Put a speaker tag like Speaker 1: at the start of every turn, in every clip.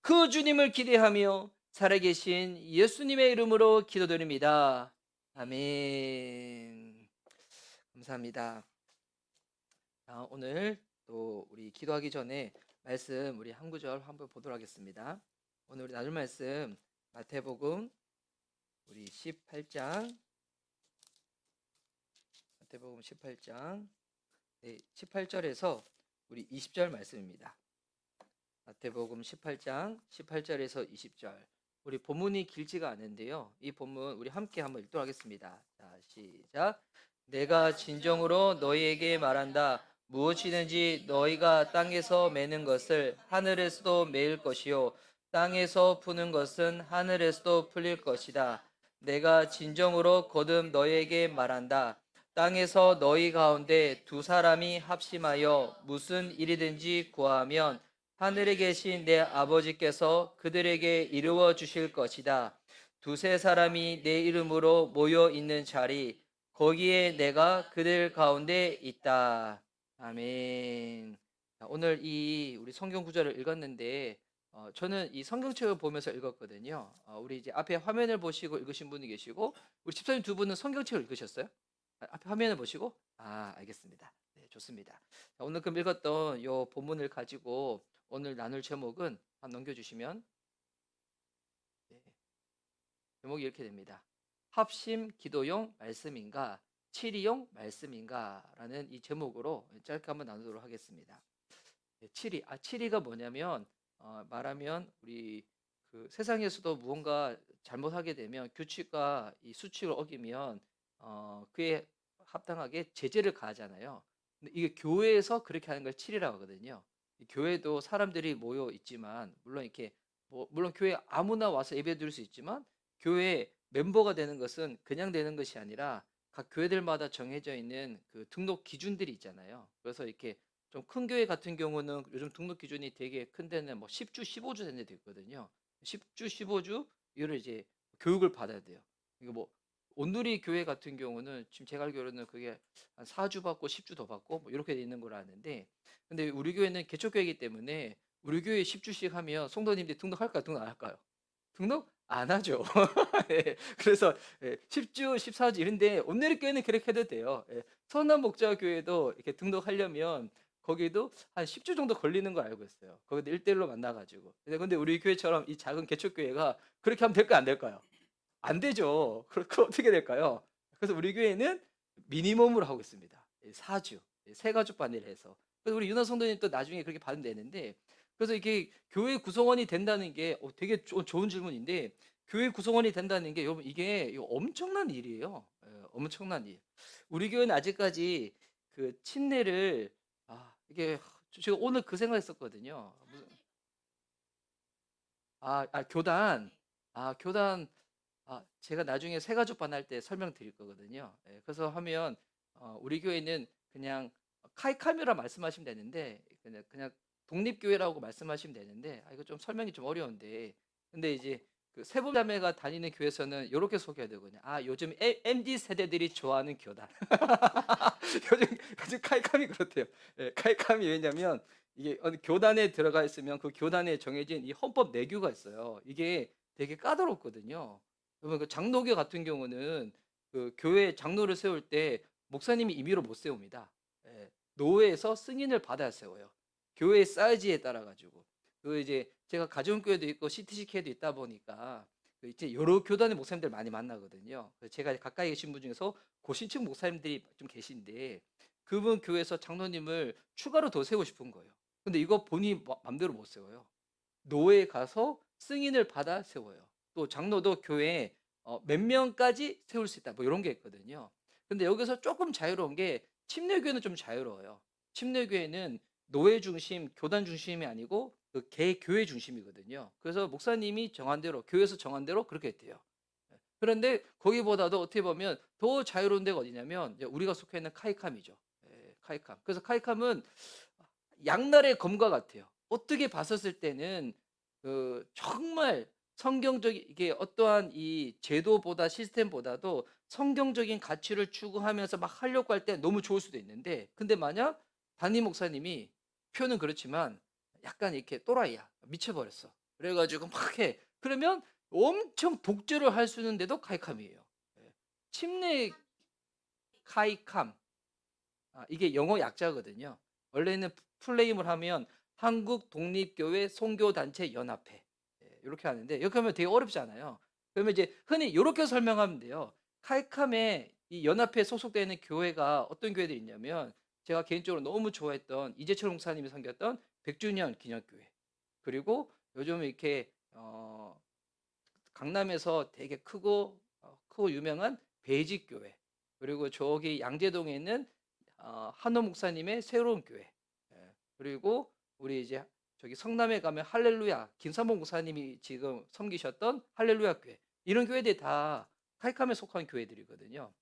Speaker 1: 그 주님을 기대하며 살아계신 예수님의 이름으로 기도드립니다. 아멘. 감사합니다. 오늘 또 우리 기도하기 전에 말씀 우리 한 구절 한번 보도록 하겠습니다. 오늘 우리 나눌 말씀 마태복음 우리 18장 마태복음 18장 18절에서 우리 20절 말씀입니다. 마태복음 18장 18절에서 20절. 우리 본문이 길지가 않은데요. 이 본문 우리 함께 한번 읽도록 하겠습니다. 자, 시작. 내가 진정으로 너희에게 말한다. 무엇이든지 너희가 땅에서 매는 것을 하늘에서도 매일 것이요 땅에서 푸는 것은 하늘에서도 풀릴 것이다. 내가 진정으로 거듭 너희에게 말한다. 땅에서 너희 가운데 두 사람이 합심하여 무슨 일이든지 구하면 하늘에 계신 내 아버지께서 그들에게 이루어 주실 것이다. 두세 사람이 내 이름으로 모여 있는 자리, 거기에 내가 그들 가운데 있다. 아멘. 오늘 이 우리 성경 구절을 읽었는데, 저는 이 성경책을 보면서 읽었거든요. 우리 이제 앞에 화면을 보시고 읽으신 분이 계시고, 우리 집사님 두 분은 성경책을 읽으셨어요? 앞에 화면을 보시고? 알겠습니다. 네, 좋습니다. 자, 오늘 그럼 읽었던 이 본문을 가지고 오늘 나눌 제목은 한번 넘겨주시면, 네, 제목이 이렇게 됩니다. 합심 기도용 말씀인가, 치리용 말씀인가 라는 이 제목으로 짧게 한번 나누도록 하겠습니다. 네, 치리가 뭐냐면, 말하면 우리 그 세상에서도 무언가 잘못하게 되면 규칙과 이 수칙을 어기면 그에 합당하게 제재를 가하잖아요. 근데 이게 교회에서 그렇게 하는 걸 치리라고 하거든요. 이 교회도 사람들이 모여 있지만 물론 이렇게 물론 교회 아무나 와서 예배 드릴 수 있지만 교회 멤버가 되는 것은 그냥 되는 것이 아니라 각 교회들마다 정해져 있는 그 등록 기준들이 있잖아요. 그래서 이렇게 좀 큰 교회 같은 경우는 요즘 등록 기준이 되게 큰 데는 뭐 10주, 15주 되는 데도 있거든요. 10주, 15주 이거를 이제 교육을 받아야 돼요. 이거 뭐 온누리 교회 같은 경우는 지금 제가 알기로는 그게 한 4주 받고 10주 더 받고 뭐 이렇게 돼 있는 걸 아는데, 근데 우리 교회는 개척교회이기 때문에 우리 교회 10주씩 하면 성도님들이 등록할까요? 등록 안 할까요? 등록 안 하죠. 예, 그래서 10주, 14주 이런데 온누리 교회는 그렇게 해도 돼요. 선한 목자 교회도 이렇게 등록하려면 거기도 한 10주 정도 걸리는 거 알고 있어요. 거기도 1대1로 만나가지고. 근데 우리 교회처럼 이 작은 개척교회가 그렇게 하면 될까요? 안 될까요? 안 되죠. 그럼 어떻게 될까요? 그래서 우리 교회는 미니멈으로 하고 있습니다. 4주, 세 가족 반일 해서. 그래서 우리 윤아 성도님 또 나중에 그렇게 받으면 되는데, 그래서 이게 교회 구성원이 된다는 게 되게 좋은 질문인데, 교회 구성원이 된다는 게 여러분 이게 엄청난 일이에요. 엄청난 일. 우리 교회는 아직까지 그 침례를 이게 제가 오늘 그 생각했었거든요. 교단. 교단. 제가 나중에 새가족 반할 때 설명드릴 거거든요. 그래서 하면 우리 교회는 그냥 카이카메라 말씀하시면 되는데 그냥 독립교회라고 말씀하시면 되는데 이거 좀 설명이 좀 어려운데, 근데 이제 그 세보자매가 다니는 교회에서는 이렇게 소개해야 되거든요. 요즘 MZ 세대들이 좋아하는 교단. 요즘 카이카미 그렇대요. 카이카미 왜냐면 이게 어느 교단에 들어가 있으면 그 교단에 정해진 이 헌법 내규가 있어요. 이게 되게 까다롭거든요. 그러면 그 장로교 같은 경우는 그 교회 장로를 세울 때 목사님이 임의로 못 세웁니다. 노회에서 승인을 받아야 세워요. 교회 사이즈에 따라 가지고. 그 이제 제가 가정교회도 있고 CTC교회도 있다 보니까 그 이제 여러 교단의 목사님들 많이 만나거든요. 그래서 제가 가까이 계신 분 중에서 고신층 목사님들이 좀 계신데 그분 교회에서 장로님을 추가로 더 세우고 싶은 거예요. 근데 이거 본인이 맘대로 못 세워요. 노회에 가서 승인을 받아 세워요. 또 장로도 교회에 몇 명까지 세울 수 있다. 뭐 이런 게 있거든요. 근데 여기서 조금 자유로운 게 침례교회는 좀 자유로워요. 침례교회는 노예 중심, 교단 중심이 아니고 그 개교회 중심이거든요. 그래서 목사님이 정한 대로 교회에서 정한 대로 그렇게 했대요. 그런데 거기보다도 어떻게 보면 더 자유로운 데가 어디냐면 이제 우리가 속해 있는 카이캄이죠. 카이캄. 그래서 카이캄은 양날의 검과 같아요. 어떻게 봤었을 때는 그 정말 성경적인 이게 어떠한 이 제도보다 시스템보다도 성경적인 가치를 추구하면서 막 하려고 할 때 너무 좋을 수도 있는데, 근데 만약 담임 목사님이 표현은 그렇지만 약간 이렇게 또라이야. 미쳐버렸어. 그래가지고 막 해. 그러면 엄청 독재를 할 수 있는데도 카이캄이에요. 예. 침례 카이캄. 이게 영어 약자거든요. 원래는 풀네임을 하면 한국 독립교회 선교단체 연합회. 이렇게 하는데 이렇게 하면 되게 어렵지 않아요. 그러면 이제 흔히 이렇게 설명하면 돼요. 카이캄에 이 연합회에 소속되어 있는 교회가 어떤 교회들이 있냐면 제가 개인적으로 너무 좋아했던 이재철 목사님이 섬겼던 100주년 기념교회. 그리고 요즘 이렇게 강남에서 되게 크고 유명한 베이직교회. 그리고 저기 양재동에 있는 한호 목사님의 새로운 교회. 그리고 우리 이제 저기 성남에 가면 할렐루야 김삼봉 목사님이 지금 섬기셨던 할렐루야 교회. 이런 교회들이 다 카이캄에 속한 교회들이거든요.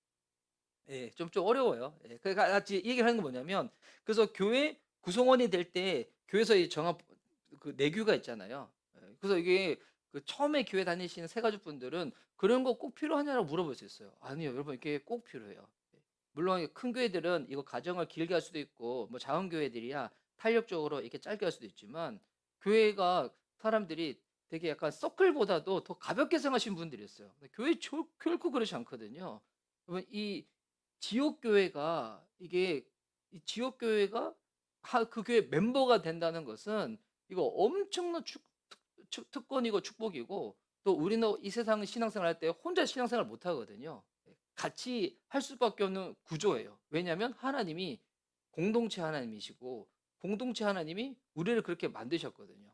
Speaker 1: 예, 좀 어려워요. 예, 그러니까 같이 얘기를 하는 건 뭐냐면 그래서 교회 구성원이 될 때 교회에서 정한 그 내규가 있잖아요. 그래서 이게 그 처음에 교회 다니시는 새가족 분들은 그런 거 꼭 필요하냐고 물어볼 수 있어요. 아니요, 여러분 이게 꼭 필요해요. 물론 큰 교회들은 이거 가정을 길게 할 수도 있고 뭐 작은 교회들이야 탄력적으로 이렇게 짧게 할 수도 있지만 교회가 사람들이 되게 약간 서클보다도 더 가볍게 생각하시는 분들이 있어요. 교회 결코 그렇지 않거든요. 그러면 이 지역 교회가 이게 이 지역 교회가 그 교회 멤버가 된다는 것은 이거 엄청난 특권이고 축복이고 또 우리는 이 세상 신앙생활 할 때 혼자 신앙생활 못 하거든요. 같이 할 수밖에 없는 구조예요. 왜냐하면 하나님이 공동체 하나님이시고 공동체 하나님이 우리를 그렇게 만드셨거든요.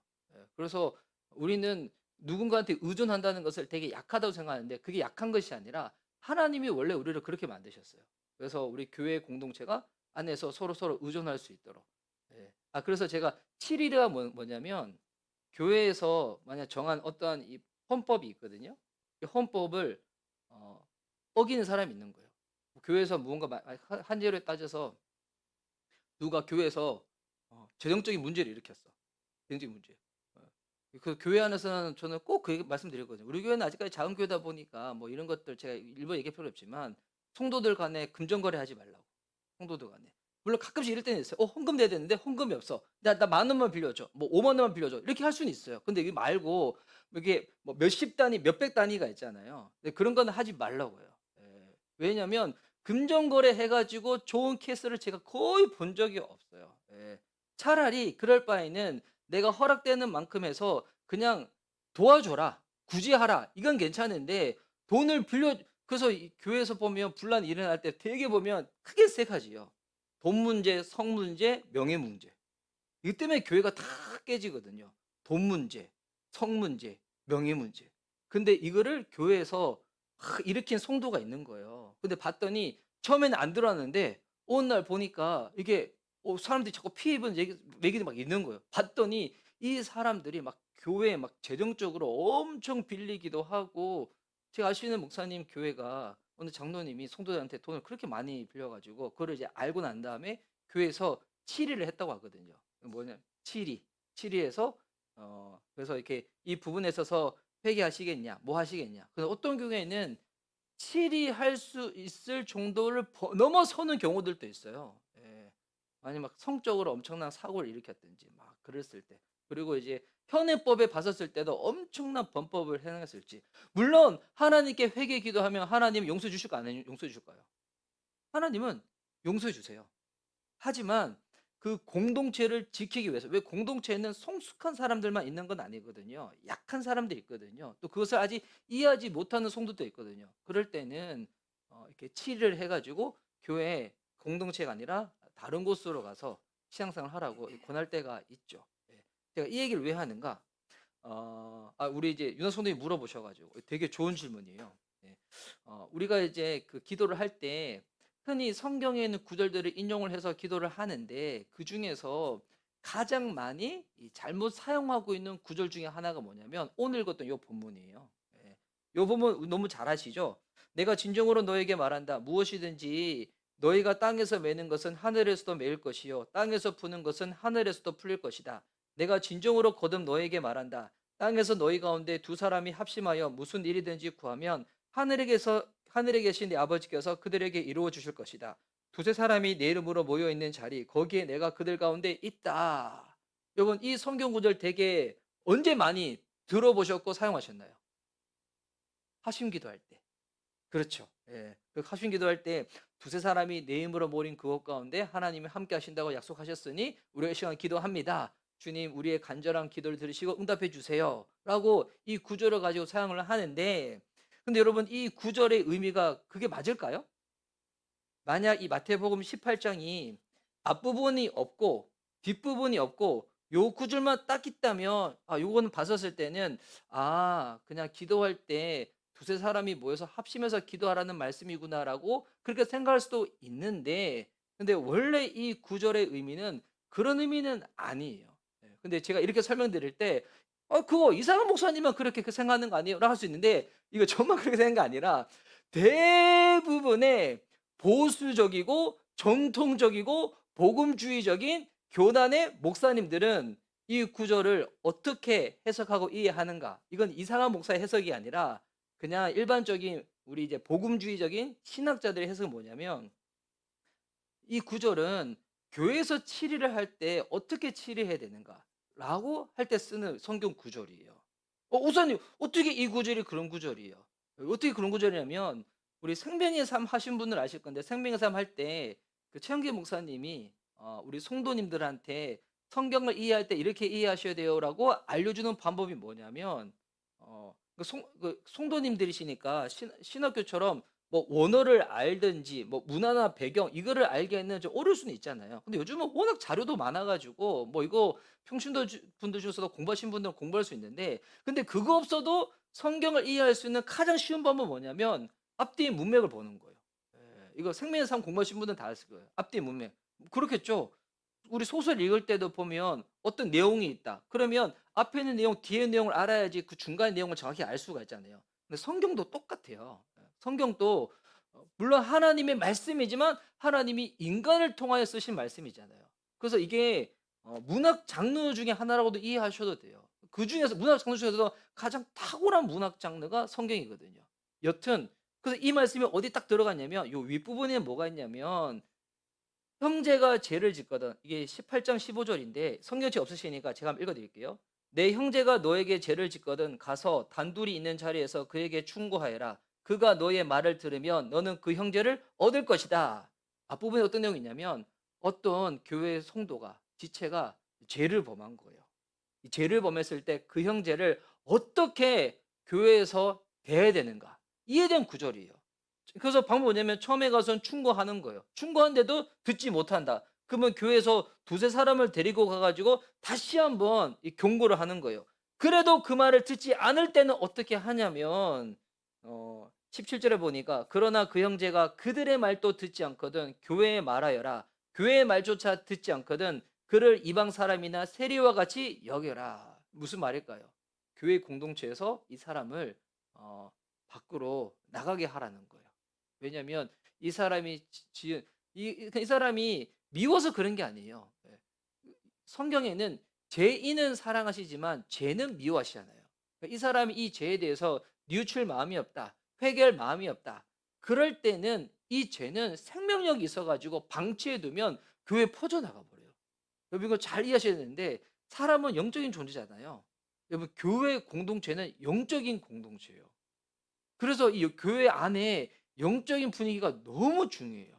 Speaker 1: 그래서 우리는 누군가한테 의존한다는 것을 되게 약하다고 생각하는데 그게 약한 것이 아니라 하나님이 원래 우리를 그렇게 만드셨어요. 그래서 우리 교회 공동체가 안에서 서로 의존할 수 있도록. 그래서 제가 7일이가 뭐냐면 교회에서 만약 정한 어떠한 이 헌법이 있거든요. 이 헌법을 어기는 사람이 있는 거예요. 교회에서 무언가 한 예로 따져서 누가 교회에서 재정적인 문제를 일으켰어. 재정적인 문제. 그 교회 안에서는 저는 꼭 그 말씀드렸거든요. 우리 교회는 아직까지 작은 교회다 보니까 뭐 이런 것들 제가 일부 얘기할 필요 없지만 성도들 간에 금전거래 하지 말라고. 성도들 간에. 물론 가끔씩 이럴 때는 있어요. 헌금 내야 되는데 헌금이 없어. 나 10,000원만 빌려줘. 뭐 50,000원만 빌려줘. 이렇게 할 수는 있어요. 근데 이게 말고 이게 뭐 몇십 단위, 몇백 단위가 있잖아요. 근데 그런 거는 하지 말라고요. 왜냐면 금전거래 해가지고 좋은 케이스를 제가 거의 본 적이 없어요. 차라리 그럴 바에는 내가 허락되는 만큼 해서 그냥 도와줘라. 굳이 하라. 이건 괜찮은데 돈을 그래서 이 교회에서 보면 분란이 일어날 때 되게 보면 크게 세 가지요. 돈 문제, 성 문제, 명예 문제. 이것 때문에 교회가 다 깨지거든요. 돈 문제, 성 문제, 명예 문제. 근데 이거를 교회에서 일으킨 성도가 있는 거예요. 근데 봤더니 처음에는 안 들어왔는데 어느 날 보니까 이게 사람들이 자꾸 피해 입은 얘기도 막 있는 거예요. 봤더니 이 사람들이 막 교회에 막 재정적으로 엄청 빌리기도 하고 제가 아시는 목사님 교회가 어느 장로님이 성도들한테 돈을 그렇게 많이 빌려가지고 그걸 이제 알고 난 다음에 교회에서 치리를 했다고 하거든요. 뭐냐 치리해서 그래서 이렇게 이 부분에 있어서 회개하시겠냐 뭐 하시겠냐. 근데 어떤 경우에는 치리할 수 있을 정도를 넘어서는 경우들도 있어요. 아니 막 성적으로 엄청난 사고를 일으켰든지 막 그랬을 때 그리고 이제 현행법에 봤었을 때도 엄청난 범법을 행했을지 물론 하나님께 회개 기도하면 하나님 용서 주실까 안 용서 주실까요? 하나님은 용서해 주세요. 하지만 그 공동체를 지키기 위해서 왜 공동체에는 성숙한 사람들만 있는 건 아니거든요. 약한 사람들이 있거든요. 또 그것을 아직 이해하지 못하는 성도도 있거든요. 그럴 때는 이렇게 치료를 해가지고 교회 공동체가 아니라 다른 곳으로 가서 신앙생활 하라고 권할 때가 있죠. 제가 이 얘기를 왜 하는가? 우리 이제 윤호 성도님 물어보셔가지고 되게 좋은 질문이에요. 우리가 이제 그 기도를 할 때 흔히 성경에 있는 구절들을 인용을 해서 기도를 하는데 그 중에서 가장 많이 잘못 사용하고 있는 구절 중에 하나가 뭐냐면 오늘 읽었던 이 본문이에요. 이 본문 너무 잘 아시죠? 내가 진정으로 너에게 말한다. 무엇이든지 너희가 땅에서 매는 것은 하늘에서도 매일 것이요 땅에서 푸는 것은 하늘에서도 풀릴 것이다. 내가 진정으로 거듭 너에게 말한다. 땅에서 너희 가운데 두 사람이 합심하여 무슨 일이든지 구하면 하늘에 계신 내 아버지께서 그들에게 이루어 주실 것이다. 두세 사람이 내 이름으로 모여 있는 자리 거기에 내가 그들 가운데 있다. 여러분 이 성경 구절 되게 언제 많이 들어보셨고 사용하셨나요? 하심 기도할 때. 그렇죠. 예. 그 하심 기도할 때 두세 사람이 내 이름으로 모인 그곳 가운데 하나님이 함께 하신다고 약속하셨으니 우리가 이 시간 기도합니다. 주님 우리의 간절한 기도를 들으시고 응답해 주세요. 라고 이 구절을 가지고 사용을 하는데 근데 여러분 이 구절의 의미가 그게 맞을까요? 만약 이 마태복음 18장이 앞부분이 없고 뒷부분이 없고 요 구절만 딱 있다면 요거는 봤었을 때는 그냥 기도할 때 두세 사람이 모여서 합심해서 기도하라는 말씀이구나라고 그렇게 생각할 수도 있는데 근데 원래 이 구절의 의미는 그런 의미는 아니에요. 예. 근데 제가 이렇게 설명드릴 때 그거 이상한 목사님만 그렇게 생각하는 거 아니에요? 라고 할 수 있는데 이거 저만 그렇게 생각한 게 아니라 대부분의 보수적이고 전통적이고 복음주의적인 교단의 목사님들은 이 구절을 어떻게 해석하고 이해하는가? 이건 이상한 목사의 해석이 아니라 그냥 일반적인 우리 이제 복음주의적인 신학자들의 해석은 뭐냐면 이 구절은 교회에서 치리를 할 때 어떻게 치리해야 되는가라고 할 때 쓰는 성경 구절이에요. 목사님 어떻게 이 구절이 그런 구절이에요? 어떻게 그런 구절이냐면 우리 생명의 삶 하신 분들 아실 건데 생명의 삶 할 때 그 최영기 목사님이 우리 성도님들한테 성경을 이해할 때 이렇게 이해하셔야 돼요라고 알려주는 방법이 뭐냐면 그 성도님들이시니까 신학교처럼 뭐 원어를 알든지 뭐 문화나 배경 이거를 알기에는 좀 어려울 수는 있잖아요. 근데 요즘은 워낙 자료도 많아 가지고 뭐 이거 평신도 분들 중에서도 공부하신 분들은 공부할 수 있는데 근데 그거 없어도 성경을 이해할 수 있는 가장 쉬운 방법은 뭐냐면 앞뒤 문맥을 보는 거예요. 예. 이거 생명의 삶 공부하신 분들은 다 아실 거예요. 앞뒤 문맥. 그렇겠죠. 우리 소설 읽을 때도 보면 어떤 내용이 있다. 그러면 앞에 있는 내용, 뒤에 있는 내용을 알아야지 그 중간 내용을 정확히 알 수가 있잖아요. 근데 성경도 똑같아요. 예. 성경도 물론 하나님의 말씀이지만 하나님이 인간을 통하여 쓰신 말씀이잖아요. 그래서 이게 문학 장르 중에 하나라고도 이해하셔도 돼요. 그중에서 문학 장르 중에서도 가장 탁월한 문학 장르가 성경이거든요. 여튼 그래서 이 말씀이 어디 딱 들어갔냐면 요 윗부분에 뭐가 있냐면 형제가 죄를 짓거든 이게 18장 15절인데 성경책 없으시니까 제가 한번 읽어 드릴게요. 내 형제가 너에게 죄를 짓거든 가서 단둘이 있는 자리에서 그에게 충고하여라. 그가 너의 말을 들으면 너는 그 형제를 얻을 것이다. 앞부분에 어떤 내용이 있냐면 어떤 교회 성도가 지체가 죄를 범한 거예요. 이 죄를 범했을 때 그 형제를 어떻게 교회에서 대해야 되는가 이에 대한 구절이에요. 그래서 방법이 뭐냐면 처음에 가서는 충고하는 거예요. 충고하는데도 듣지 못한다. 그러면 교회에서 두세 사람을 데리고 가 가지고 다시 한번 이 경고를 하는 거예요. 그래도 그 말을 듣지 않을 때는 어떻게 하냐면 17절에 보니까 그러나 그 형제가 그들의 말도 듣지 않거든 교회에 말하여라. 교회의 말조차 듣지 않거든 그를 이방 사람이나 세리와 같이 여겨라. 무슨 말일까요? 교회 공동체에서 이 사람을 밖으로 나가게 하라는 거예요. 왜냐하면 이 사람이 지은 이 사람이 미워서 그런 게 아니에요. 예. 성경에는 죄인은 사랑하시지만 죄는 미워하시잖아요. 그러니까 이 사람이 이 죄에 대해서 뉘우칠 마음이 없다. 회개할 마음이 없다. 그럴 때는 이 죄는 생명력이 있어 가지고 방치해 두면 교회에 퍼져나가 버려요. 여러분 이거 잘 이해하셔야 되는데 사람은 영적인 존재잖아요. 여러분 교회 공동체는 영적인 공동체예요. 그래서 이 교회 안에 영적인 분위기가 너무 중요해요.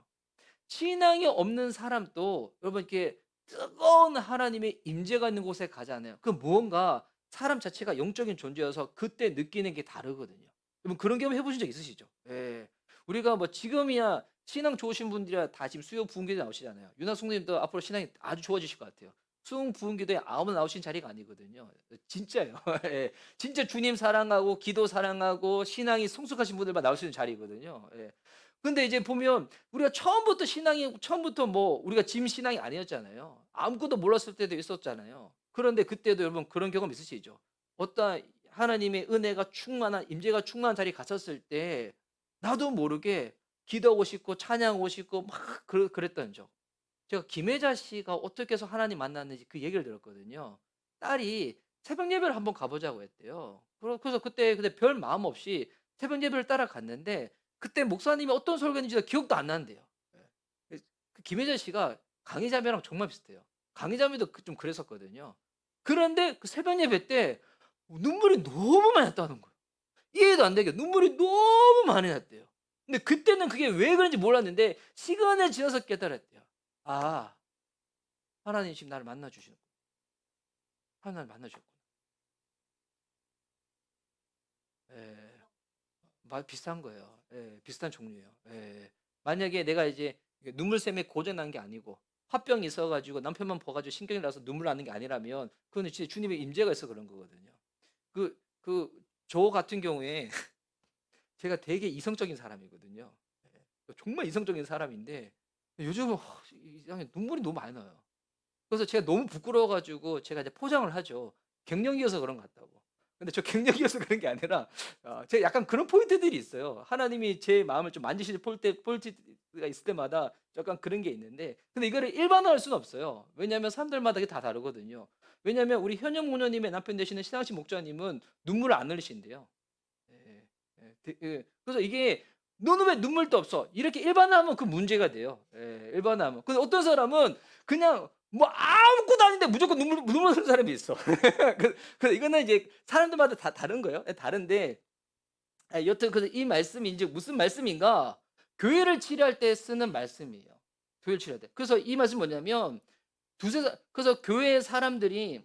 Speaker 1: 신앙이 없는 사람도 여러분 이렇게 뜨거운 하나님의 임재가 있는 곳에 가잖아요. 그 무언가 사람 자체가 영적인 존재여서 그때 느끼는 게 다르거든요. 여러분 그런 경험 해보신 적 있으시죠? 예. 우리가 뭐 지금이야 신앙 좋으신 분들이야 다 지금 수요 부흥기도 나오시잖아요. 유나 성도님도 앞으로 신앙이 아주 좋아지실 것 같아요. 수능 부흥기도에 아무나 나오신 자리가 아니거든요. 진짜요. 예. 진짜 주님 사랑하고 기도 사랑하고 신앙이 성숙하신 분들만 나올 수 있는 자리거든요. 예. 근데 이제 보면 우리가 처음부터 신앙이 처음부터 뭐 우리가 짐 신앙이 아니었잖아요. 아무것도 몰랐을 때도 있었잖아요. 그런데 그때도 여러분 그런 경험 있으시죠? 어떤 하나님의 은혜가 충만한 임재가 충만한 자리에 갔었을 때 나도 모르게 기도하고 싶고 찬양하고 싶고 막 그랬던 적. 제가 김혜자 씨가 어떻게 해서 하나님 만났는지 그 얘기를 들었거든요. 딸이 새벽 예배를 한번 가보자고 했대요. 그래서 그때 별 마음 없이 새벽 예배를 따라갔는데 그때 목사님이 어떤 설교했는지 기억도 안 나는데요. 예. 그 김혜자 씨가 강희자매랑 정말 비슷해요. 강희자매도 좀 그랬었거든요. 그런데 그 새벽 예배 때 눈물이 너무 많이 났다는 거예요. 이해도 안 되게 눈물이 너무 많이 났대요. 근데 그때는 그게 왜 그런지 몰랐는데 시간이 지나서 깨달았대요. 아, 하나님 지금 나를 만나 주시는구나. 하나님 나를 만나 주셨구나. 예. 비슷한 거예요. 예. 비슷한 종류예요. 예. 만약에 내가 이제 눈물샘에 고장 난 게 아니고 화병이 있어 가지고 남편만 봐 가지고 신경이 나서 눈물 나는 게 아니라면 그거는 진짜 주님의 임재가 있어서 그런 거거든요. 그 저 같은 경우에 제가 되게 이성적인 사람이거든요. 예. 정말 이성적인 사람인데 요즘은 이상하게 눈물이 너무 많이 나요. 그래서 제가 너무 부끄러워 가지고 제가 이제 포장을 하죠. 갱년기여서 그런 것 같다고. 근데 저 갱년기여서 그런 게 아니라 제가 약간 그런 포인트들이 있어요. 하나님이 제 마음을 좀 만지시는 포인트가 있을 때마다 약간 그런 게 있는데 근데 이거를 일반화할 수는 없어요. 왜냐하면 사람들마다 이게 다 다르거든요. 왜냐하면 우리 현역 목녀님의 남편 되시는 신앙식 목자님은 눈물을 안 흘리신대요. 예. 그래서 이게 "너는 왜 눈물도 없어?" 이렇게 일반화하면 그 문제가 돼요. 예. 일반화하면. 근데 어떤 사람은 그냥 뭐 아무것도 아닌데 무조건 눈물 흘리는 사람이 있어. 그 이거는 이제 사람들마다 다 다른 거예요. 예 다른데 여튼 그래서 이 말씀이 인제 무슨 말씀인가? 교회를 치료할 때 쓰는 말씀이에요. 교회를 치료할 때. 그래서 이 말씀이 뭐냐면 그래서 교회의 사람들이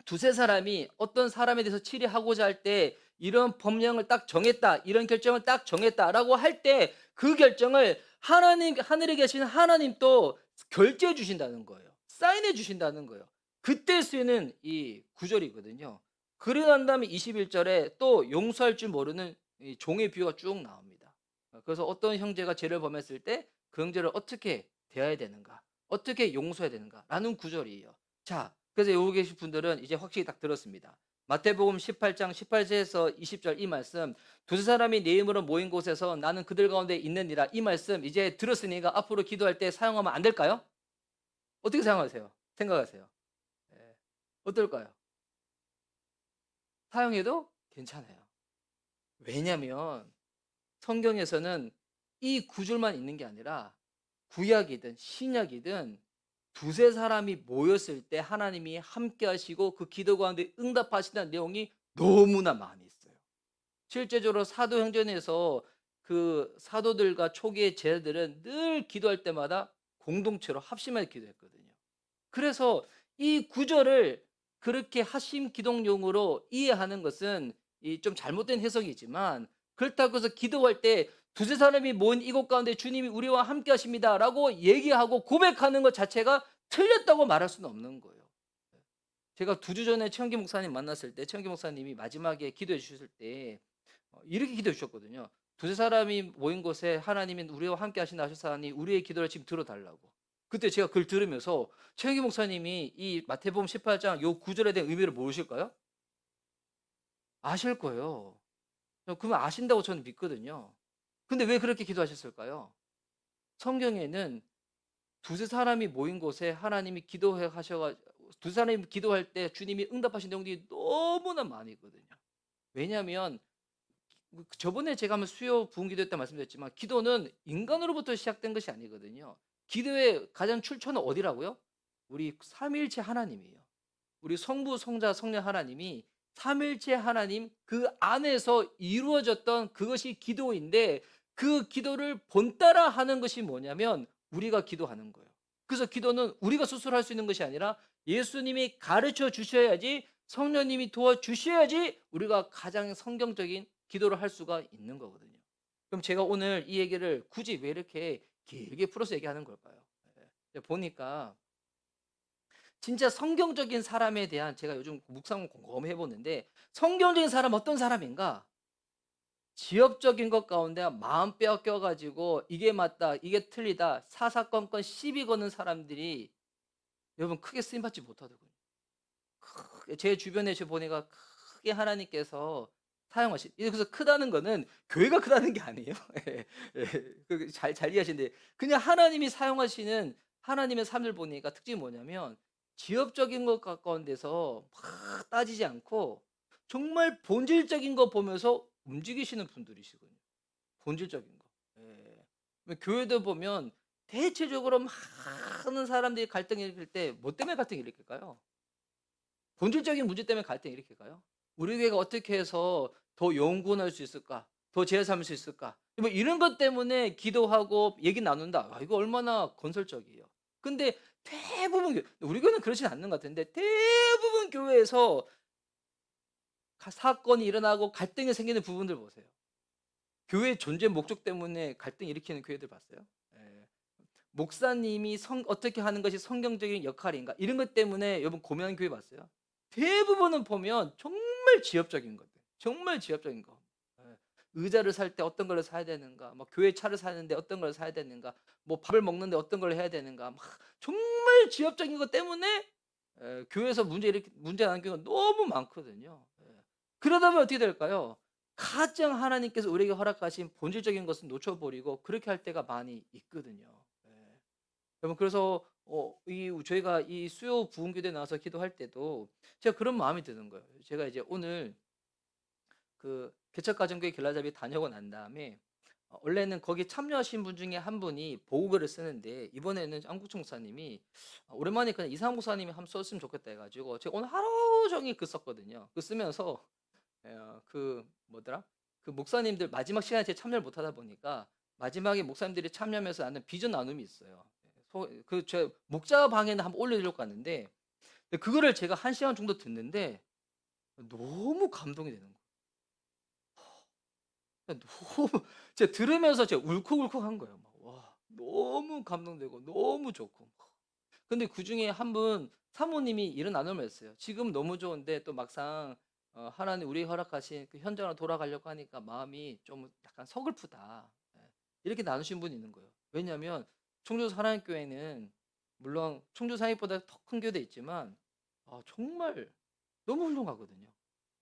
Speaker 1: 두세 사람이 어떤 사람에 대해서 치리하고자 할 때 이런 법령을 딱 정했다. 이런 결정을 딱 정했다라고 할 때 그 결정을 하나님 하늘에 계신 하나님 또 결재해 주신다는 거예요. 사인해 주신다는 거예요. 그때 쓰이는 이 구절이거든요. 그러고 난 다음에 21 절에 또 용서할 줄 모르는 이 종의 비유가 쭉 나옵니다. 그래서 어떤 형제가 죄를 범했을 때 그 형제를 어떻게 대해야 되는가? 어떻게 용서해야 되는가라는 구절이에요. 자, 그래서 여기 계신 분들은 이제 확실히 딱 들었습니다. 마태복음 18장 18절에서 20절 이 말씀 두세 사람이 내 이름으로 모인 곳에서 나는 그들 가운데 있느니라 이 말씀 이제 들었으니까 앞으로 기도할 때 사용하면 안 될까요? 어떻게 사용하세요? 생각하세요? 예. 어떨까요? 사용해도 괜찮아요. 왜냐면 성경에서는 이 구절만 있는 게 아니라 구약이든 신약이든 두세 사람이 모였을 때 하나님이 함께 하시고 그 기도 가운데 응답하신다는 내용이 너무나 많이 있어요. 실제적으로 사도행전에서 그 사도들과 초기의 제자들은 늘 기도할 때마다 공동체로 합심하여 기도했거든요. 그래서 이 구절을 그렇게 합심 기독용으로 이해하는 것은 이 좀 잘못된 해석이지만 그렇다고 해서 기도할 때 두세 사람이 모인 이곳 가운데 주님이 우리와 함께 하십니다라고 얘기하고 고백하는 것 자체가 틀렸다고 말할 수는 없는 거예요. 제가 2주 전에 최영기 목사님 만났을 때 최영기 목사님이 마지막에 기도해 주셨을 때 이렇게 기도해 주셨거든요. "두세 사람이 모인 곳에 하나님이 우리와 함께 하신다 하셨사니 우리의 기도를 지금 들어 달라고." 그때 제가 그걸 들으면서 최영기 목사님이 이 마태복음 18장 요 구절에 대한 의미를 모르실까요? 아실 거예요. 그러면 아신다고 저는 믿거든요. 근데 왜 그렇게 기도하셨을까요? 성경에는 두세 사람이 모인 곳에 하나님이 기도해 하셔 가 두 사람이 기도할 때 주님이 응답하신 내용들이 너무나 많이 있거든요. 왜냐하면 저번에 제가 한번 수요 부흥 기도 때 말씀드렸지만 기도는 인간으로부터 시작된 것이 아니거든요. 기도의 가장 출처는 어디라고요? 우리 삼위일체 하나님이에요. 우리 성부, 성자, 성령 하나님이 삼위일체 하나님 그 안에서 이루어졌던 그것이 기도인데 그 기도를 본따라 하는 것이 뭐냐면 우리가 기도하는 거예요. 그래서 기도는 우리가 스스로 할 수 있는 것이 아니라 예수님이 가르쳐 주셔야지 성령님이 도와주셔야지 우리가 가장 성경적인 기도를 할 수가 있는 거거든요. 그럼 제가 오늘 이 얘기를 굳이 왜 이렇게 길게 풀어서 얘기하는 걸까요? 예. 보니까 진짜 성경적인 사람에 대한 제가 요즘 묵상을 곰곰이 해보는데 성경적인 사람 어떤 사람인가? 지엽적인 것 가운데 마음 빼앗겨 가지고 이게 맞다, 이게 틀리다, 사사건건 시비 거는 사람들이 여러분 크게 쓰임 받지 못하더군요. 제 주변에 저 보니까 크게 하나님께서 사용하신 그래서 크다는 거는 교회가 크다는 게 아니에요. 예. 예. 잘 이해하시는데 그냥 하나님이 사용하시는 하나님의 삶을 보니까 특징이 뭐냐면 지엽적인 것 가까운 데서 막 따지지 않고 정말 본질적인 거 보면서 움직이시는 분들이시거든요. 본질적인 거. 예. 교회도 보면 대체적으로 많은 사람들이 갈등을 일으킬 때 뭐 때문에 갈등을 일으킬까요? 본질적인 문제 때문에 갈등이 이렇게 가요? 우리 교회가 어떻게 해서 더 영구할 수 있을까? 더 제일 삼을 수 있을까? 뭐 이런 것 때문에 기도하고 얘기 나눈다. 아, 이거 얼마나 건설적이에요. 근데 대부분 우리 교회는 그렇진 않는 것 같은데 대부분 교회에서 사건이 일어나고 갈등이 생기는 부분들 보세요. 교회 존재 목적 때문에 갈등 일으키는 교회들 봤어요? 예. 목사님이 어떻게 하는 것이 성경적인 역할인가 이런 것 때문에 여러분 고민하는 교회 봤어요? 대부분은 보면 정말 지엽적인 것들, 정말 지엽적인 거. 예. 의자를 살 때 어떤 걸 사야 되는가, 뭐 교회 차를 사는데 어떤 걸 사야 되는가, 뭐 밥을 먹는데 어떤 걸 해야 되는가, 막 정말 지엽적인 것 때문에 교회에서 문제 나는 경우가 너무 많거든요. 예. 그러다 보면 어떻게 될까요? 가장 하나님께서 우리에게 허락하신 본질적인 것을 놓쳐버리고 그렇게 할 때가 많이 있거든요. 예. 여러분 그래서 저희가 이 수요 부흥교대에 나와서 기도할 때도 제가 그런 마음이 드는 거예요. 제가 이제 오늘 그 개척가정교회 길라잡이 다녀오고 난 다음에 원래는 거기 참여하신 분 중에 한 분이 보고글을 쓰는데 이번에는 안국총 목사님이 오랜만에 그냥 이상한 목사님이 한번 썼으면 좋겠다 해가지고 제가 오늘 하루 종일 그 썼거든요. 그 쓰면서 그 뭐더라? 그 목사님들 마지막 시간에 제 참여를 못 하다 보니까 마지막에 목사님들이 참여하면서 나는 비전 나눔이 있어요. 제 목자 방에는 한번 올려드리려고 하는데 근데 그거를 제가 1시간 정도 듣는데 너무 감동이 되는 거예요. 너무 제가 들으면서 제가 울컥울컥한 거예요. 막 와 너무 감동되고 너무 좋고. 근데 그중에 한 분 사모님이 이런 나눔을 했어요. 지금 너무 좋은데 또 막상 하나님 우리 허락하신 그 현장으로 돌아가려고 하니까 마음이 좀 약간 서글프다. 예. 이렇게 나누신 분이 있는 거예요. 왜냐하면 청주 사랑교회는 물론 청주 사역보다 더 큰 교회도 있지만 정말 너무 훌륭하거든요.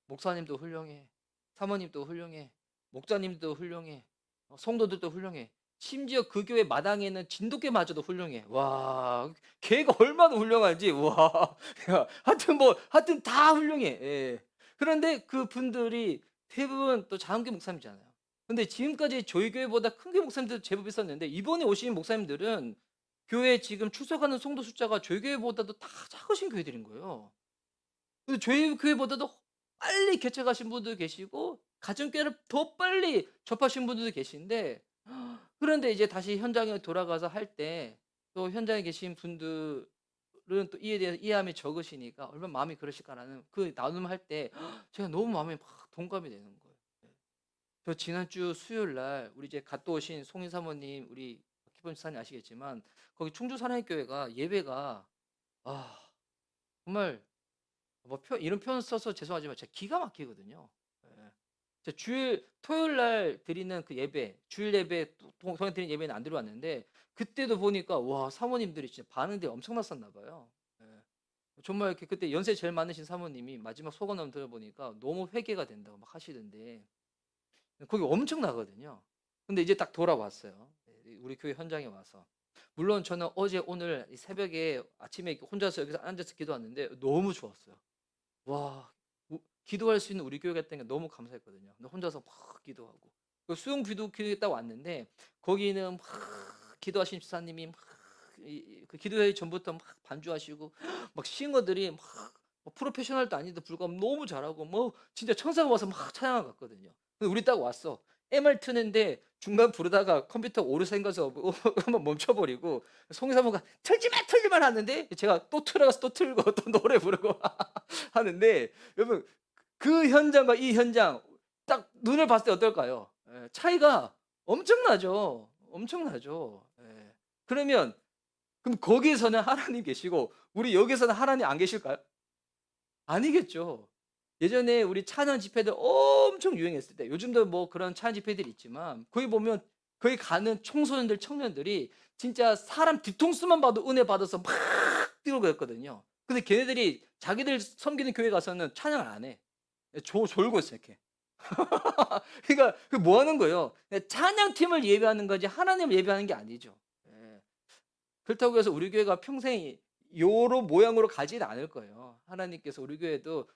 Speaker 1: 목사님도 훌륭해. 사모님도 훌륭해. 목자님도 훌륭해. 성도들도 훌륭해. 심지어 그 교회 마당에 는 진돗개마저도 훌륭해. 와, 걔가 얼마나 훌륭한지. 와, 야, 하여튼 다 훌륭해. 예. 그런데 그 분들이 대부분 또 작은 교회 목사님이잖아요. 근데 지금까지 저희 교회보다 큰 교회 목사님들도 제법 있었는데 이번에 오신 목사님들은 교회 지금 출석하는 성도 숫자가 저희 교회보다도 다 작으신 교회들인 거예요. 근데 저희 교회보다도 빨리 개척하신 분도 계시고 가정교회를 더 빨리 접하신 분들도 계신데 그런데 이제 다시 현장에 돌아가서 할 때 또 현장에 계신 분들은 또 이에 대해서 이해함이 적으시니까 얼마나 마음이 그러실까라는 그 나눔할 때 제가 너무 마음이 막 동감이 되는 거예요. 네. 저 지난주 수요일 날 우리 이제 갔다 오신 송인 사모님 우리 기본 집사님 아시겠지만 거기 충주 사랑교회가 예배가 아 정말 이런 표현 써서 죄송하지만 진짜 기가 막히거든요. 예. 주일 토요일 날 드리는 그 예배, 주일 예배 동행 드리는 예배는 안 들어왔는데 그때도 보니까 와 사모님들이 진짜 반응들이 엄청났었나 봐요. 예. 정말 이렇게 그때 연세 제일 많으신 사모님이 마지막 소감을 들어보니까 너무 회개가 된다고 막 하시던데 거기 엄청나거든요. 근데 이제 딱 돌아왔어요. 예, 우리 교회 현장에 와서. 물론 저는 어제 오늘 새벽에 아침에 혼자서 여기서 앉아서 기도하는데 너무 좋았어요. 와 기도할 수 있는 우리 교회가 있다는 게 너무 감사했거든요. 근데 혼자서 막 기도하고 그 수용 기도에 딱 왔는데 거기는 막 기도하신 집사님이 그 기도회 전부터 막 반주하시고 막 싱어들이 막 프로페셔널도 아닌데 불구하고 너무 잘하고 뭐 진짜 천사가 와서 막 찬양을 갔거든요. 근데 우리 딱 왔어. MR 트는데 중간 부르다가 컴퓨터 오류 생겨서 한번 멈춰버리고 송이사모가 틀지마 하는데 제가 또 틀어가서 또 틀고 또 노래 부르고 하는데 여러분 그 현장과 이 현장 딱 눈을 봤을 때 어떨까요? 예, 차이가 엄청나죠. 엄청나죠. 예. 그러면 그럼 거기에서는 하나님 계시고 우리 여기서는 하나님 안 계실까요? 아니겠죠. 예전에 우리 찬양 집회들 엄청 유행했을 때 요즘도 뭐 그런 찬양 집회들이 있지만 거기 보면 거기 가는 청소년들 청년들이 진짜 사람 뒤통수만 봐도 은혜 받아서 막 뛰고 그랬거든요. 근데 걔네들이 자기들 섬기는 교회 가서는 찬양을 안 해. 졸고 있어 이렇게. 그러니까 그 뭐 하는 거예요? 찬양팀을 예배하는 거지 하나님을 예배하는 게 아니죠. 예. 그렇다고 해서 우리 교회가 평생 요런 모양으로 가지는 않을 거예요. 하나님께서 우리 교회도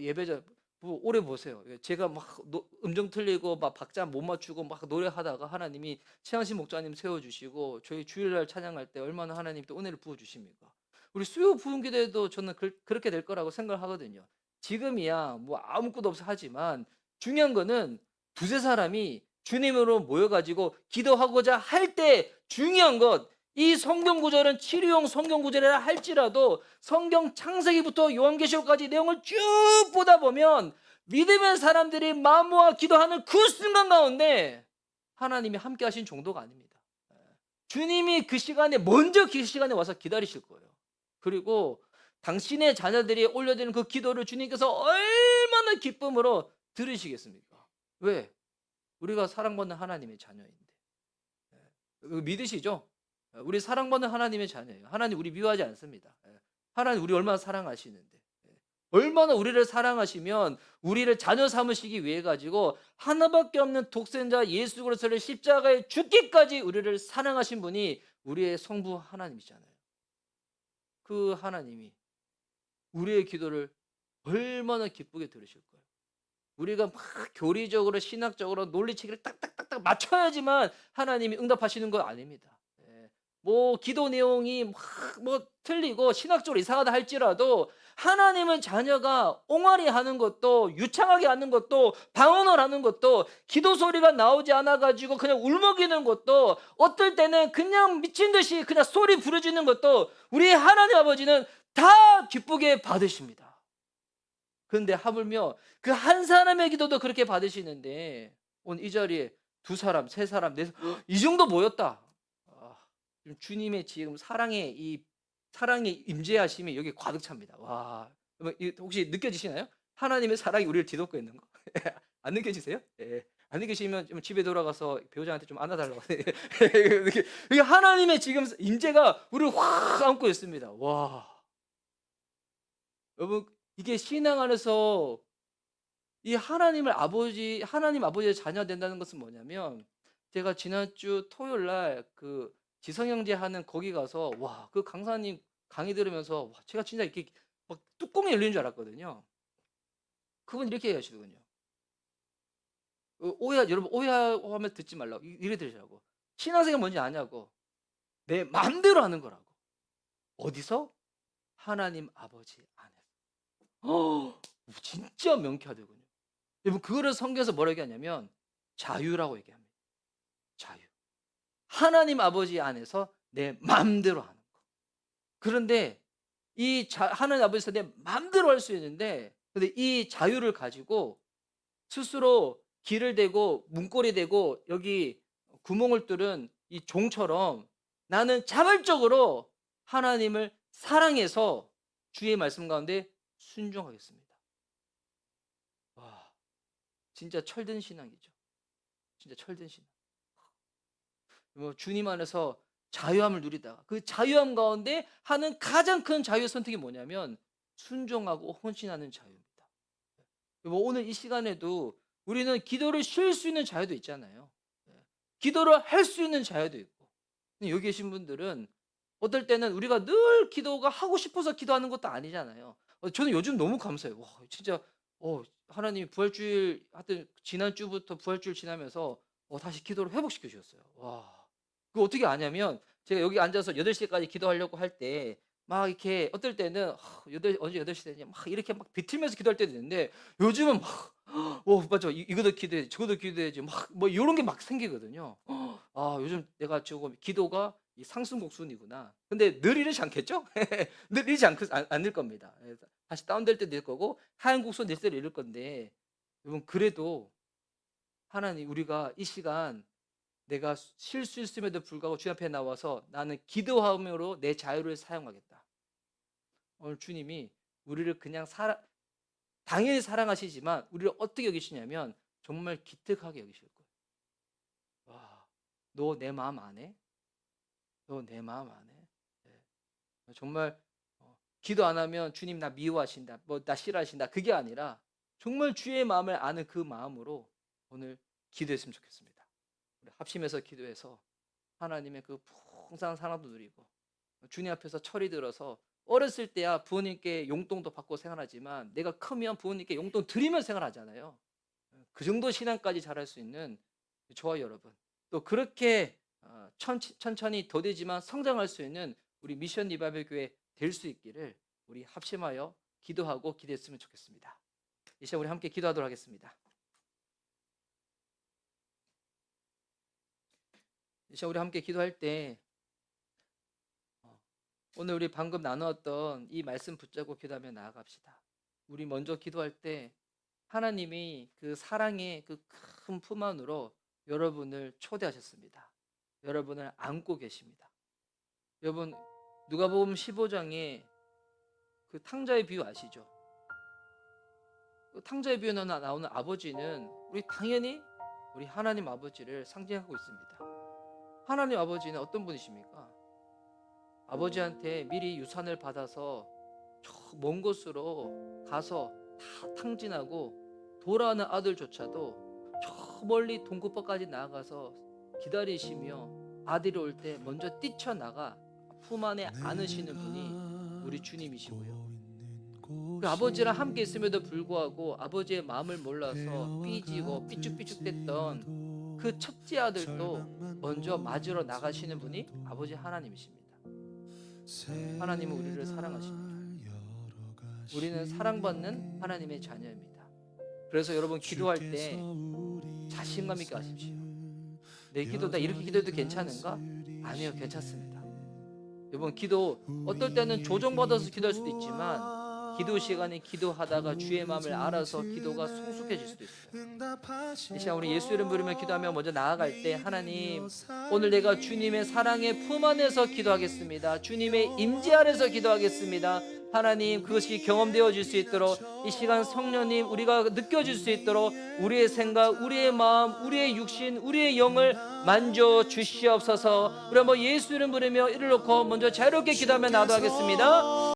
Speaker 1: 예배자 오래 보세요. 제가 막 음정 틀리고 막 박자 못 맞추고 막 노래하다가 하나님이 최양신 목자님 세워주시고 저희 주일날 찬양할 때 얼마나 하나님 또 은혜를 부어주십니까? 우리 수요 부흥기도에도 저는 그렇게 될 거라고 생각을 하거든요. 지금이야 뭐 아무것도 없어 하지만 중요한 거는 두세 사람이 주님으로 모여 가지고 기도하고자 할 때 중요한 것, 이 성경 구절은 치료용 성경 구절이라 할지라도 성경 창세기부터 요한계시록까지 내용을 쭉 보다 보면 믿음의 사람들이 마음 모아 기도하는 그 순간 가운데 하나님이 함께 하신 정도가 아닙니다. 주님이 그 시간에 먼저 그 시간에 와서 기다리실 거예요. 그리고 당신의 자녀들이 올려드리는 그 기도를 주님께서 얼마나 기쁨으로 들으시겠습니까? 왜? 우리가 사랑받는 하나님의 자녀인데. 믿으시죠? 우리 사랑받는 하나님의 자녀예요. 하나님 우리 미워하지 않습니다. 하나님 우리 얼마나 사랑하시는데. 얼마나 우리를 사랑하시면 우리를 자녀 삼으시기 위해 가지고 하나밖에 없는 독생자 예수 그리스도를 십자가에 죽기까지 우리를 사랑하신 분이 우리의 성부 하나님이잖아요. 그 하나님이 우리의 기도를 얼마나 기쁘게 들으실 거예요. 우리가 막 교리적으로 신학적으로 논리체계를 딱딱딱딱 맞춰야지만 하나님이 응답하시는 거 아닙니다. 뭐 기도 내용이 막 뭐 틀리고 신학적으로 이상하다 할지라도 하나님은 자녀가 옹알이 하는 것도 유창하게 하는 것도 방언을 하는 것도 기도 소리가 나오지 않아 가지고 그냥 울먹이는 것도 어떨 때는 그냥 미친 듯이 그냥 소리 부르짖는 것도 우리 하나님 아버지는 다 기쁘게 받으십니다. 그런데 하물며 그 한 사람의 기도도 그렇게 받으시는데 오늘 이 자리에 두 사람, 세 사람, 네 사람 이 정도 모였다. 주님의 지금 사랑의 임재하심이 여기 가득 찹니다. 와, 혹시 느껴지시나요? 하나님의 사랑이 우리를 뒤덮고 있는 거? 안 느껴지세요? 예. 안 느끼시면 좀 집에 돌아가서 배우자한테 좀 안아달라고. 이게 하나님의 지금 임재가 우리를 확 안고 있습니다. 와, 여러분 이게 신앙 안에서 이 하나님 아버지의 자녀가 된다는 것은 뭐냐면 제가 지난주 토요일 날 그 지성 형제 하는 거기 가서 와, 그 강사님 강의 들으면서 와, 제가 진짜 이렇게 막 뚜껑이 열리는 줄 알았거든요. 그분 이렇게 얘기하시더군요. 여러분 오해하면 듣지 말라고 이래 들으시라고. 신앙생활 뭔지 아냐고. 내 마음대로 하는 거라고. 어디서? 하나님 아버지 안에서. 진짜 명쾌하더군요. 여러분 그거를 성경에서 뭐라고 얘기하냐면 자유라고 얘기합니다. 자유. 하나님 아버지 안에서 내 마음대로 하는 거. 그런데 하나님 아버지에서 내 마음대로 할 수 있는데 근데 이 자유를 가지고 스스로 길을 대고 문고리 대고 여기 구멍을 뚫은 이 종처럼 나는 자발적으로 하나님을 사랑해서 주의 말씀 가운데 순종하겠습니다. 와, 진짜 철든 신앙이죠. 진짜 철든 신앙. 뭐 주님 안에서 자유함을 누리다가 그 자유함 가운데 하는 가장 큰 자유 선택이 뭐냐면 순종하고 헌신하는 자유입니다. 뭐 오늘 이 시간에도 우리는 기도를 쉴 수 있는 자유도 있잖아요. 기도를 할 수 있는 자유도 있고. 여기 계신 분들은 어떨 때는 우리가 늘 기도가 하고 싶어서 기도하는 것도 아니잖아요. 저는 요즘 너무 감사해요. 와, 진짜 하나님이 부활주일 하여튼 지난주부터 부활주일 지나면서 다시 기도를 회복시켜 주셨어요. 와. 그거 어떻게 아냐면 제가 여기 앉아서 8시까지 기도하려고 할 때 막 이렇게 어떨 때는 언제 8시 되냐 막 이렇게 막 비틀면서 기도할 때도 있는데 요즘은 막 맞아. 이것도 기도해야지 저것도 기도해야지 막 뭐 요런 게 막 생기거든요. 요즘 내가 조금 기도가 이 상승곡순이구나. 근데 늘 이러지 않겠죠? 늘 이러지 않을 겁니다. 다시 다운될 때도 있을 거고 하얀 곡선 낼 때도 이럴 건데 여러분 그래도 하나님 우리가 이 시간 내가 쉴 수 있음에도 불구하고 주님 앞에 나와서 나는 기도함으로 내 자유를 사용하겠다. 오늘 주님이 우리를 그냥 당연히 사랑하시지만 우리를 어떻게 여기시냐면 정말 기특하게 여기실 거예요. 와, 너 내 마음 안 해? 너 내 마음 안 해? 네. 정말 기도 안 하면 주님 나 미워하신다, 뭐 나 싫어하신다 그게 아니라 정말 주의 마음을 아는 그 마음으로 오늘 기도했으면 좋겠습니다. 우리 합심해서 기도해서 하나님의 그 풍성한 사랑도 누리고 주님 앞에서 철이 들어서 어렸을 때야 부모님께 용돈도 받고 생활하지만 내가 크면 부모님께 용돈 드리면 생활하잖아요. 그 정도 신앙까지 잘할 수 있는 저와 여러분 또 그렇게 천천히 더디지만 성장할 수 있는 우리 미션 리바이벌 교회 될 수 있기를 우리 합심하여 기도하고 기도했으면 좋겠습니다. 이 시간 우리 함께 기도하도록 하겠습니다. 이 시간 우리 함께 기도할 때 오늘 우리 방금 나누었던 이 말씀 붙잡고 기도하며 나아갑시다. 우리 먼저 기도할 때 하나님이 그 사랑의 그 큰 품 안으로 여러분을 초대하셨습니다. 여러분을 안고 계십니다. 여러분 누가복음 15장에 그 탕자의 비유 아시죠? 그 탕자의 비유에 나오는 아버지는 우리 당연히 우리 하나님 아버지를 상징하고 있습니다. 하나님 아버지는 어떤 분이십니까? 아버지한테 미리 유산을 받아서 저 먼 곳으로 가서 다 탕진하고 돌아오는 아들조차도 저 멀리 동구퍼까지 나아가서 기다리시며 아들이 올 때 먼저 뛰쳐나가 품 안에 안으시는 분이 우리 주님이시고요. 그 아버지랑 함께 있음에도 불구하고 아버지의 마음을 몰라서 삐지고 삐죽삐죽댔던 그 첫째 아들도 먼저 맞으러 나가시는 분이 아버지 하나님이십니다. 하나님은 우리를 사랑하십니다. 우리는 사랑받는 하나님의 자녀입니다. 그래서 여러분 기도할 때 자신감 있게 하십시오. 내 기도 나 이렇게 기도해도 괜찮은가? 아니요, 괜찮습니다. 여러분 기도 어떨 때는 조정받아서 기도할 수도 있지만 기도 시간에 기도하다가 주의 마음을 알아서 기도가 성숙해질 수도 있어요. 이 시간 우리 예수 이름 부르며 기도하며 먼저 나아갈 때 하나님 오늘 내가 주님의 사랑의 품 안에서 기도하겠습니다. 주님의 임재 아래서 기도하겠습니다. 하나님 그것이 경험되어질 수 있도록 이 시간 성령님 우리가 느껴질 수 있도록 우리의 생각, 우리의 마음, 우리의 육신, 우리의 영을 만져 주시옵소서. 우리 한번 예수 이름 부르며 이를 놓고 먼저 자유롭게 기도하며 나도 하겠습니다.